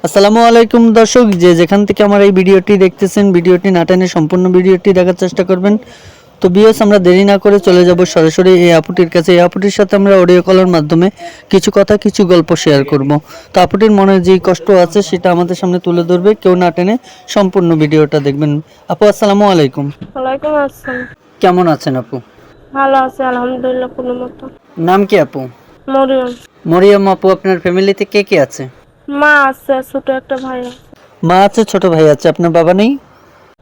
আসসালামু আলাইকুম দর্শক, যে যেখান থেকে আমার এই ভিডিওটি দেখতেছেন, ভিডিওটি না টেনে সম্পূর্ণ ভিডিওটি দেখার চেষ্টা করবেন। তো ভিউয়ার্স, আমরা দেরি না করে চলে যাব সরাসরি এই আপুটির কাছে। এই আপুটির সাথে আমরা অডিও কলের মাধ্যমে কিছু কথা কিছু গল্প শেয়ার করব। তো আপুটির মনে যেই কষ্ট আছে সেটা আমাদের সামনে তুলে ধরবে, কেউ না টেনে সম্পূর্ণ ভিডিওটা দেখবেন। আপু আসসালামু আলাইকুম। ওয়ালাইকুম আসসালাম। কেমন আছেন আপু? ভালো আছে আলহামদুলিল্লাহ কোনো মতো। নাম কি আপু? মরিয়ম। মরিয়ম আপু, আপনার ফ্যামিলিতে কে কে আছে? মা আছে, ছোট একটা ভাই আছে। মা আছে, ছোট ভাই আছে, আপনার বাবা নেই?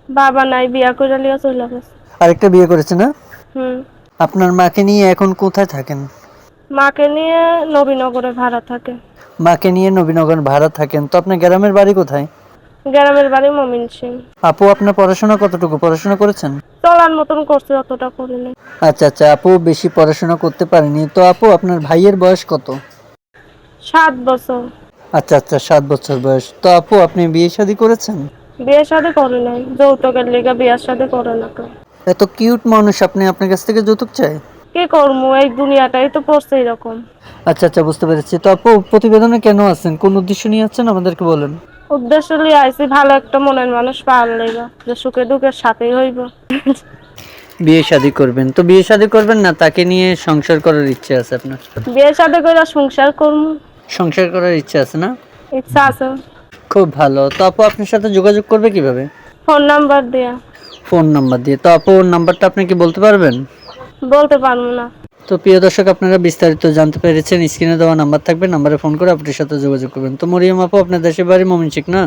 বাবা নাই, বিয়া করে লিয়া চলে গেছে। আরেকটা বিয়ে করেছে না? হুম। আপনার মাকে নিয়ে এখন কোথায় থাকেন? মাকে নিয়ে নবীনগরে ভাড়া থাকে। মাকে নিয়ে নবীনগর ভাড়া থাকেন। তো আপনার গ্রামের বাড়ি কোথায়? গ্রামের বাড়ি মমিনসিং। আপু, আপনার পড়াশোনা কতটুকু পড়াশোনা করেছেন? চলার মতন করছে, অতটা করিনি। আচ্ছা আচ্ছা, আপু বেশি পড়াশোনা করতে পারেনি। তো আপু, আপনার ভাইয়ের বয়স কত? 7 বছর। আচ্ছা আচ্ছা, 7 বছর বয়স। তো আপু, আপনি বিয়ে শাদী করেছেন? বিয়ে শাদী করে নাই, যৌতুকের লিগা বিয়ার শাদী করে না তো। এত কিউট মানুষ, আপনি আপনার কাছ থেকে যৌতুক চাই? কি করবো, এই দুনিয়াটাই তো পড়ছে এরকম। আচ্ছা আচ্ছা, বুঝতে পেরেছি। তো আপু, প্রতিবেদনে কেন আছেন, কোন উদ্দেশ্য নিয়ে আছেন আমাদেরকে বলেন। উদ্দেশ্য লিয়ে আইছি ভালো একটা মনের মানুষ পাওয়ার লেগা, যে সুখে দুঃখের সাথেই হইব। বিয়ে শাদী করবেন? তো বিয়ে শাদী করবেন না, তাকে নিয়ে সংসার করার ইচ্ছে আছে আপনার? বিয়ে শাদী করে সংসার করবো, সংসার করার ইচ্ছে আছে না? ইচ্ছা আছে। খুব ভালো। তো আপু, আপনার সাথে যোগাযোগ করবে কিভাবে? ফোন নাম্বার দিয়া। ফোন নাম্বার দিয়ে? তো আপু, নাম্বারটা আপনি কি বলতে পারবেন? বলতে পারবো না। তো প্রিয় দর্শক, আপনারা বিস্তারিত জানতে পেরেছেন। স্ক্রিনে দেওয়া নাম্বার থাকবে, নাম্বারে ফোন করে আপনার সাথে যোগাযোগ করবেন। তো মরিয়ম আপু, আপনার দেশের বাড়ি ময়মনসিংহ না?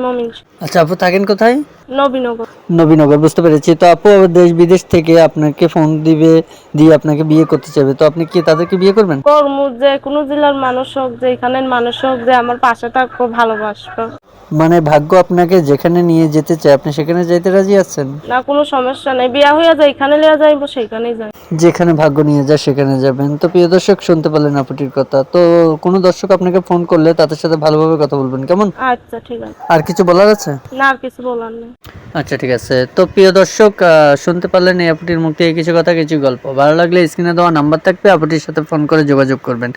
মমিনসিং। আচ্ছা আপু, থাকেন কোথায়? নবীনগর। নবীনগর, বুঝতে পেরেছি। তো আপু, দেশ বিদেশ থেকে আপনাকে ফোন দিবে, দিয়ে আপনাকে বিয়ে করতে চাইবে। তো আপনি কি তাদেরকে বিয়ে করবেন? কর্মু, যে কোনো জেলার মানুষ হোক, যে এখানের মানুষ হোক, যে আমার পাশে থাকবো, ভালোবাসবো। মানে ভাগ্য আপনাকে যেখানে নিয়ে যেতে চায়, আপনি সেখানে যাইতে রাজি আছেন? না, কোনো সমস্যা নেই, বিয়া হইয়া যায় এখানে লিয়া যাইবো, সেইখানেই যাই। যেখানে ভাগ্য নিয়ে যায় সেখানে যাবেন। তো প্রিয় দর্শক, শুনতে পারলেন আপুটির কথা। তো কোনো দর্শক আপনাকে ফোন করলে তাদের সাথে ভালোভাবে কথা বলবেন, কেমন? আচ্ছা ঠিক আছে। আর কিছু বলার আছে? না, আর কিছু বলার নেই। আচ্ছা ঠিক আছে। তো প্রিয় দর্শক, শুনতে পারলেন এই আপুটির মুখ থেকে কিছু কথা কিছু গল্প। ভালো লাগলে স্ক্রিনে দেওয়া নাম্বার থাকবে, আপুটির সাথে ফোন করে যোগাযোগ করবেন।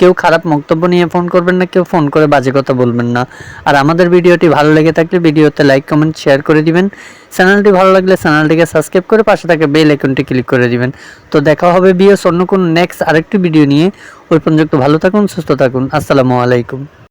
কেউ খারাপ বক্তব্য নিয়ে ফোন করবেন না, কেউ ফোন করে বাজে কথা বলবেন না। আর আমাদের ভিডিওটি ভালো লেগে থাকলে ভিডিওতে লাইক কমেন্ট শেয়ার করে দিবেন। চ্যানেলটি ভালো লাগলে চ্যানেলটিকে সাবস্ক্রাইব করে পাশে থাকা বেল আইকনটি ক্লিক করে দিবেন। তো দেখা হবে অন্য কোনো নেক্সট আরেকটি ভিডিও নিয়ে। ওই পর্যন্ত ভালো থাকুন, সুস্থ থাকুন। আসসালামু আলাইকুম।